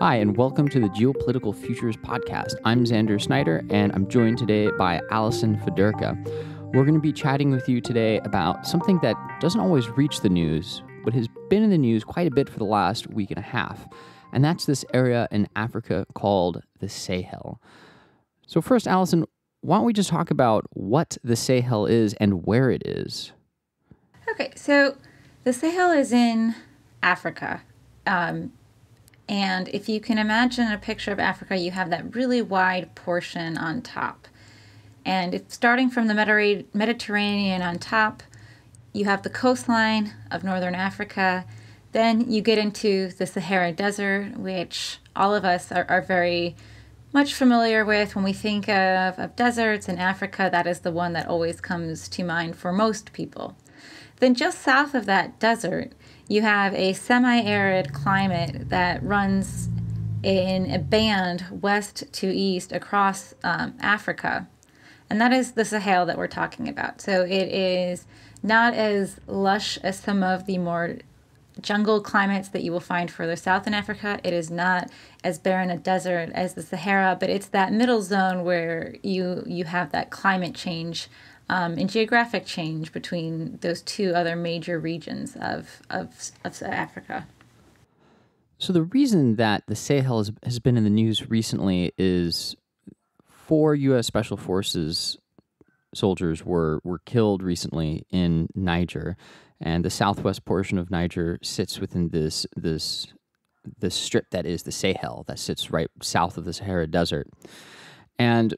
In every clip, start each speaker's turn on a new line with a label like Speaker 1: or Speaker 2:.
Speaker 1: Hi, and welcome to the Geopolitical Futures podcast. I'm Xander Snyder, and I'm joined today by Allison Fedirka. We're going to be chatting with you today about something that doesn't always reach the news, but has been in the news quite a bit for the last week and a half, and that's this area in Africa called the Sahel. So first, Allison, why don't we just talk about what the Sahel is and where it is?
Speaker 2: Okay, so the Sahel is in Africa. And if you can imagine a picture of Africa, you have that really wide portion on top. And if starting from the Mediterranean on top, you have the coastline of northern Africa. Then you get into the Sahara Desert, which all of us are very much familiar with. When we think of deserts in Africa, that is the one that always comes to mind for most people. Then just south of that desert, you have a semi-arid climate that runs in a band west to east across Africa. And that is the Sahel that we're talking about. So it is not as lush as some of the more jungle climates that you will find further south in Africa. It is not as barren a desert as the Sahara, but it's that middle zone where you have that climate change and geographic change between those two other major regions of Africa.
Speaker 1: So the reason that the Sahel has been in the news recently is 4 U.S. Special Forces soldiers were killed recently in Niger, and the southwest portion of Niger sits within this strip that is the Sahel that sits right south of the Sahara Desert. And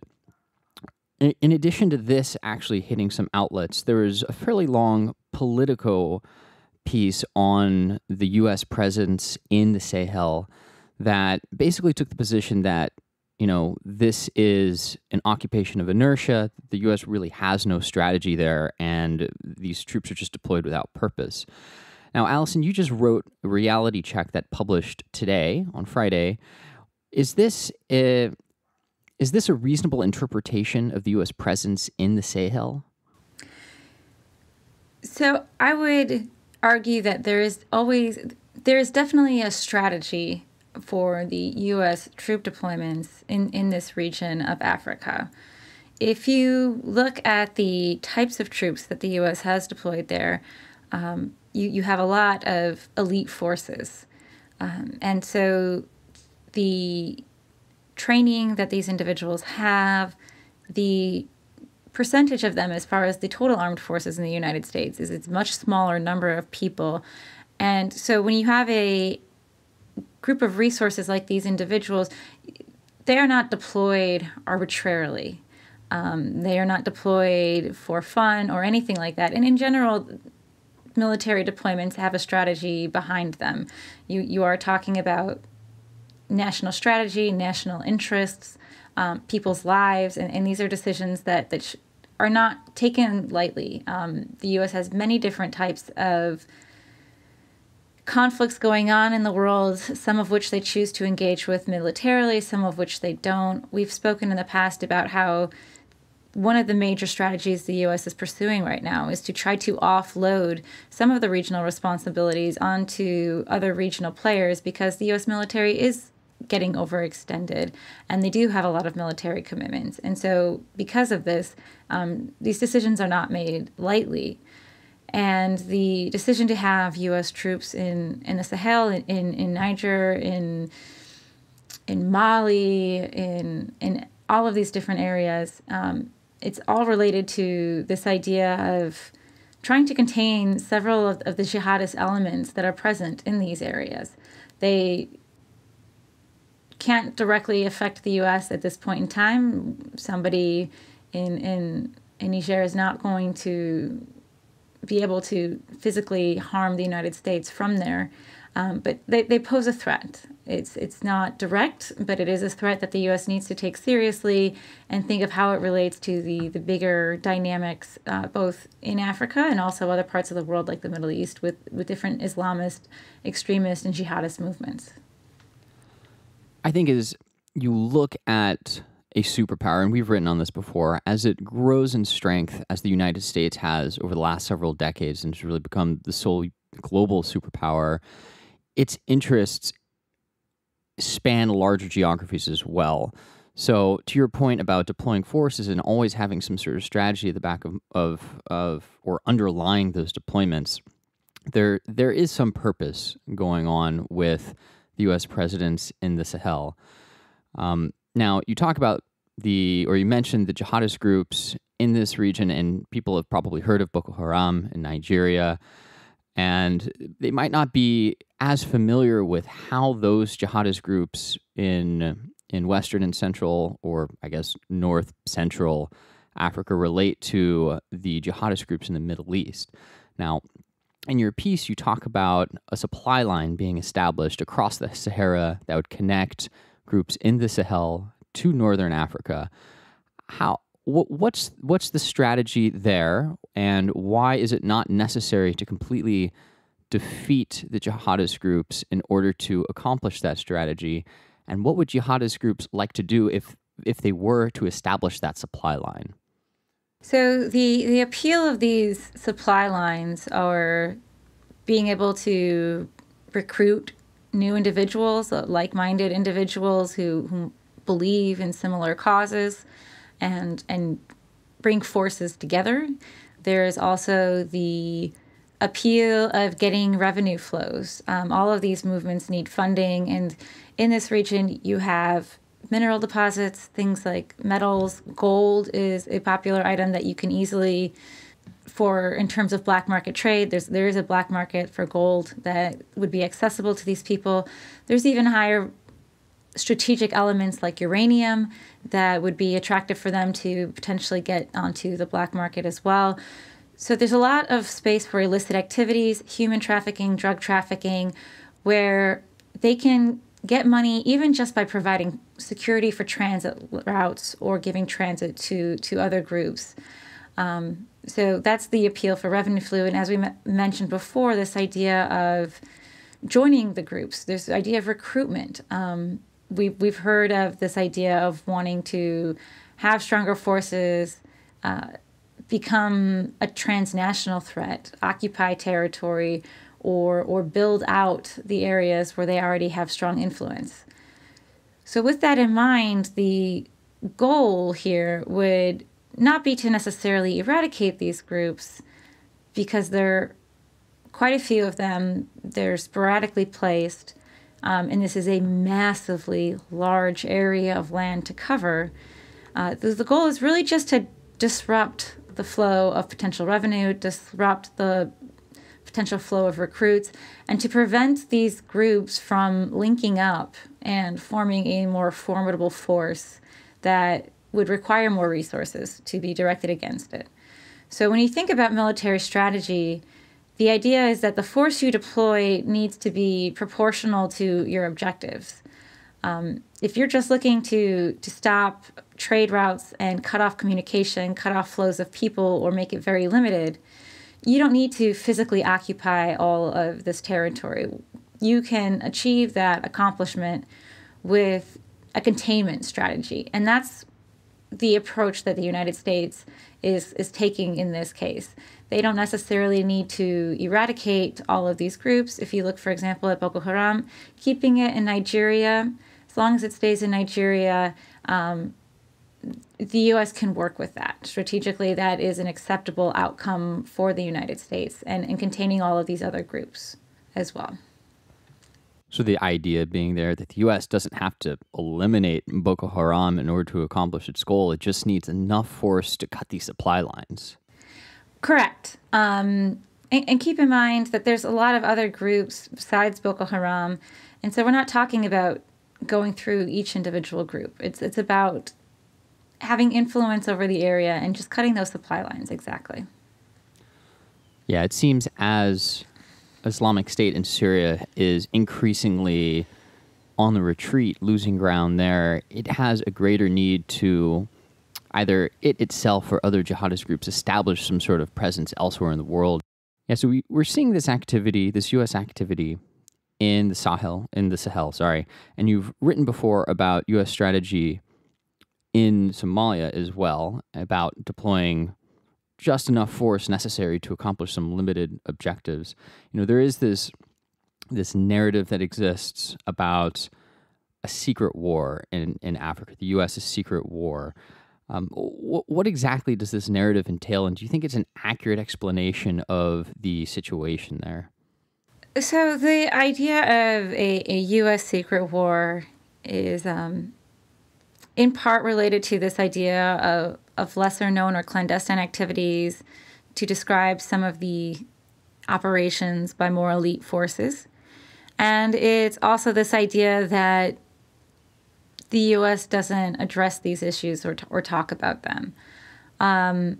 Speaker 1: in addition to this actually hitting some outlets, there was a fairly long Politico piece on the U.S. presence in the Sahel that basically took the position that, this is an occupation of inertia. The U.S. really has no strategy there, and these troops are just deployed without purpose. Now, Allison, you just wrote a reality check that published today, on Friday. Is this a reasonable interpretation of the U.S. presence in the Sahel?
Speaker 2: So I would argue that there is definitely a strategy for the U.S. troop deployments in this region of Africa. If you look at the types of troops that the U.S. has deployed there, you have a lot of elite forces. And so the training that these individuals have, the percentage of them as far as the total armed forces in the United States is it's a much smaller number of people. And so when you have a group of resources like these individuals, they are not deployed arbitrarily. They are not deployed for fun or anything like that. And in general, military deployments have a strategy behind them. You are talking about national strategy, national interests, people's lives, and these are decisions that are not taken lightly. The U.S. has many different types of conflicts going on in the world, some of which they choose to engage with militarily, some of which they don't. We've spoken in the past about how one of the major strategies the U.S. is pursuing right now is to try to offload some of the regional responsibilities onto other regional players because the U.S. military is getting overextended, and they do have a lot of military commitments. And so because of this, these decisions are not made lightly. And the decision to have U.S. troops in the Sahel, in Niger, in Mali, in all of these different areas, it's all related to this idea of trying to contain several of the jihadist elements that are present in these areas. They can't directly affect the U.S. at this point in time. Somebody in Niger is not going to be able to physically harm the United States from there, but they pose a threat. It's not direct, but it is a threat that the U.S. needs to take seriously and think of how it relates to the bigger dynamics, both in Africa and also other parts of the world like the Middle East with different Islamist, extremist, and jihadist movements.
Speaker 1: I think as you look at a superpower, and we've written on this before, as it grows in strength, as the United States has over the last several decades and has really become the sole global superpower, its interests span larger geographies as well. So, to your point about deploying forces and always having some sort of strategy at the back of or underlying those deployments, there is some purpose going on with the U.S. presence in the Sahel. Now, you talk about you mentioned the jihadist groups in this region, and people have probably heard of Boko Haram in Nigeria, and they might not be as familiar with how those jihadist groups in Western and Central, or I guess North Central Africa relate to the jihadist groups in the Middle East. Now, in your piece, you talk about a supply line being established across the Sahara that would connect groups in the Sahel to Northern Africa. What's the strategy there, and why is it not necessary to completely defeat the jihadist groups in order to accomplish that strategy? And what would jihadist groups like to do if they were to establish that supply line?
Speaker 2: So the appeal of these supply lines are being able to recruit new individuals, like-minded individuals who believe in similar causes, and bring forces together. There is also the appeal of getting revenue flows. All of these movements need funding, and in this region you have mineral deposits, things like metals. Gold is a popular item that you can easily, in terms of black market trade, there is a black market for gold that would be accessible to these people. There's even higher strategic elements like uranium that would be attractive for them to potentially get onto the black market as well. So there's a lot of space for illicit activities, human trafficking, drug trafficking, where they can get money even just by providing security for transit routes or giving transit to other groups. So that's the appeal for revenue flow. And as we mentioned before, this idea of joining the groups, this idea of recruitment. We've heard of this idea of wanting to have stronger forces, become a transnational threat, occupy territory, or build out the areas where they already have strong influence. So with that in mind, the goal here would not be to necessarily eradicate these groups, because there are quite a few of them. They're sporadically placed, and this is a massively large area of land to cover. The goal is really just to disrupt the flow of potential revenue, disrupt the potential flow of recruits, and to prevent these groups from linking up and forming a more formidable force that would require more resources to be directed against it. So when you think about military strategy, the idea is that the force you deploy needs to be proportional to your objectives. If you're just looking to stop trade routes and cut off communication, cut off flows of people, or make it very limited, you don't need to physically occupy all of this territory. You can achieve that accomplishment with a containment strategy. And that's the approach that the United States is taking in this case. They don't necessarily need to eradicate all of these groups. If you look, for example, at Boko Haram, keeping it in Nigeria, as long as it stays in Nigeria, the U.S. can work with that. Strategically, that is an acceptable outcome for the United States, and containing all of these other groups as well.
Speaker 1: So the idea being there that the U.S. doesn't have to eliminate Boko Haram in order to accomplish its goal. It just needs enough force to cut these supply lines.
Speaker 2: Correct. And keep in mind that there's a lot of other groups besides Boko Haram. And so we're not talking about going through each individual group. It's about having influence over the area and just cutting those supply lines. Exactly.
Speaker 1: Yeah, it seems as Islamic State in Syria is increasingly on the retreat, losing ground there, it has a greater need to either it itself or other jihadist groups establish some sort of presence elsewhere in the world. Yeah, so we're seeing this activity, this U.S. activity in the Sahel, and you've written before about U.S. strategy in Somalia as well, about deploying just enough force necessary to accomplish some limited objectives. You know, there is this narrative that exists about a secret war in Africa, the U.S.'s secret war. What exactly does this narrative entail, and do you think it's an accurate explanation of the situation there?
Speaker 2: So the idea of a U.S. secret war is in part related to this idea of lesser known or clandestine activities to describe some of the operations by more elite forces. And it's also this idea that the U.S. doesn't address these issues or talk about them. I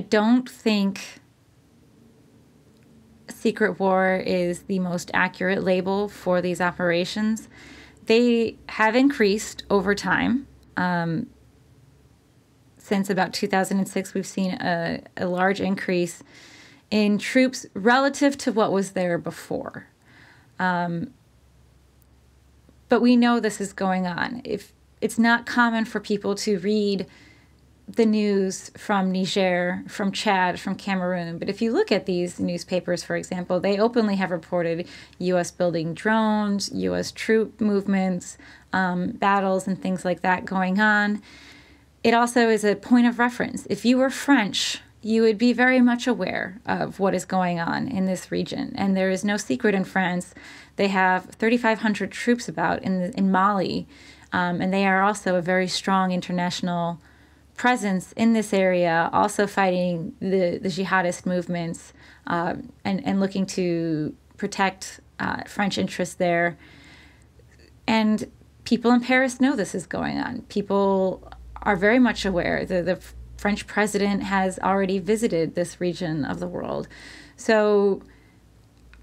Speaker 2: don't think secret war is the most accurate label for these operations. They have increased over time. Since about 2006, we've seen a large increase in troops relative to what was there before. But we know this is going on. If it's not common for people to read the news from Niger, from Chad, from Cameroon. But if you look at these newspapers, for example, they openly have reported U.S. building drones, U.S. troop movements, battles, and things like that going on. It also is a point of reference. If you were French, you would be very much aware of what is going on in this region. And there is no secret in France. They have 3,500 troops about in Mali, and they are also a very strong international presence in this area, also fighting the jihadist movements and looking to protect French interests there. And people in Paris know this is going on. People are very much aware. The French president has already visited this region of the world. So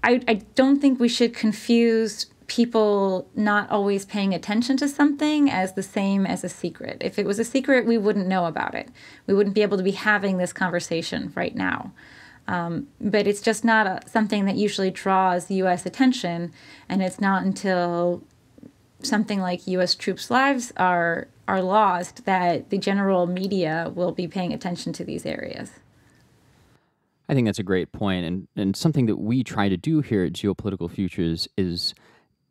Speaker 2: I don't think we should confuse people not always paying attention to something as the same as a secret. If it was a secret, we wouldn't know about it. We wouldn't be able to be having this conversation right now. But it's just not something that usually draws U.S. attention, and it's not until something like U.S. troops' lives are lost that the general media will be paying attention to these areas.
Speaker 1: I think that's a great point, and something that we try to do here at Geopolitical Futures is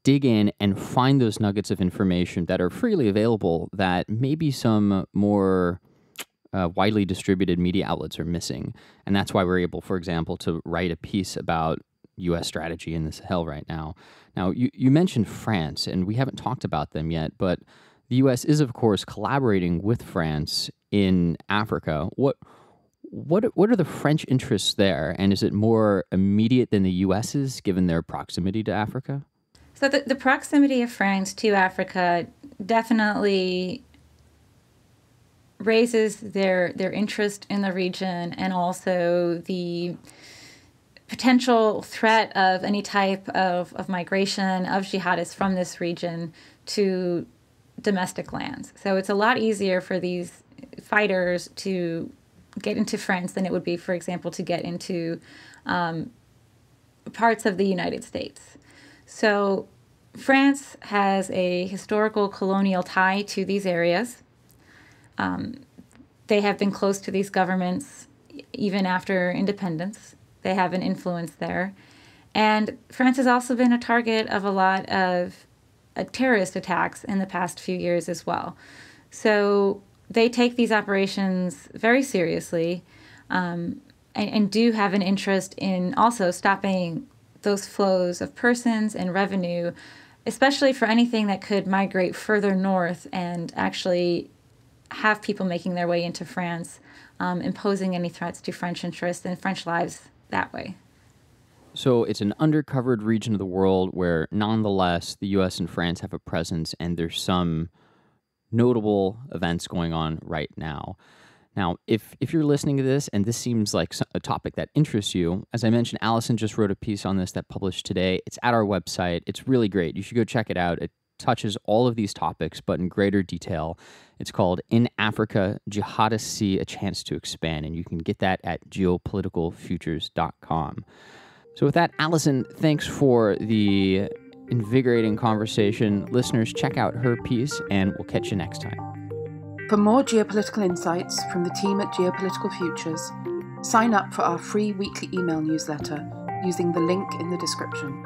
Speaker 1: dig in and find those nuggets of information that are freely available that maybe some more widely distributed media outlets are missing. And that's why we're able, for example, to write a piece about U.S. strategy in the Sahel right now. Now, you mentioned France, and we haven't talked about them yet, but the U.S. is, of course, collaborating with France in Africa. What are the French interests there, and is it more immediate than the U.S.'s, given their proximity to Africa?
Speaker 2: So the proximity of France to Africa definitely raises their interest in the region, and also the potential threat of any type of migration of jihadists from this region to domestic lands. So it's a lot easier for these fighters to get into France than it would be, for example, to get into parts of the United States. So France has a historical colonial tie to these areas. They have been close to these governments even after independence. They have an influence there. And France has also been a target of a lot of terrorist attacks in the past few years as well. So they take these operations very seriously, and do have an interest in also stopping those flows of persons and revenue, especially for anything that could migrate further north and actually have people making their way into France, imposing any threats to French interests and French lives that way.
Speaker 1: So it's an undercovered region of the world where, nonetheless, the U.S. and France have a presence, and there's some notable events going on right now. Now, if you're listening to this and this seems like a topic that interests you, as I mentioned, Allison just wrote a piece on this that published today. It's at our website. It's really great. You should go check it out. It touches all of these topics, but in greater detail. It's called In Africa, Jihadists See a Chance to Expand, and you can get that at geopoliticalfutures.com. So with that, Allison, thanks for the invigorating conversation. Listeners, check out her piece, and we'll catch you next time.
Speaker 3: For more geopolitical insights from the team at Geopolitical Futures, sign up for our free weekly email newsletter using the link in the description.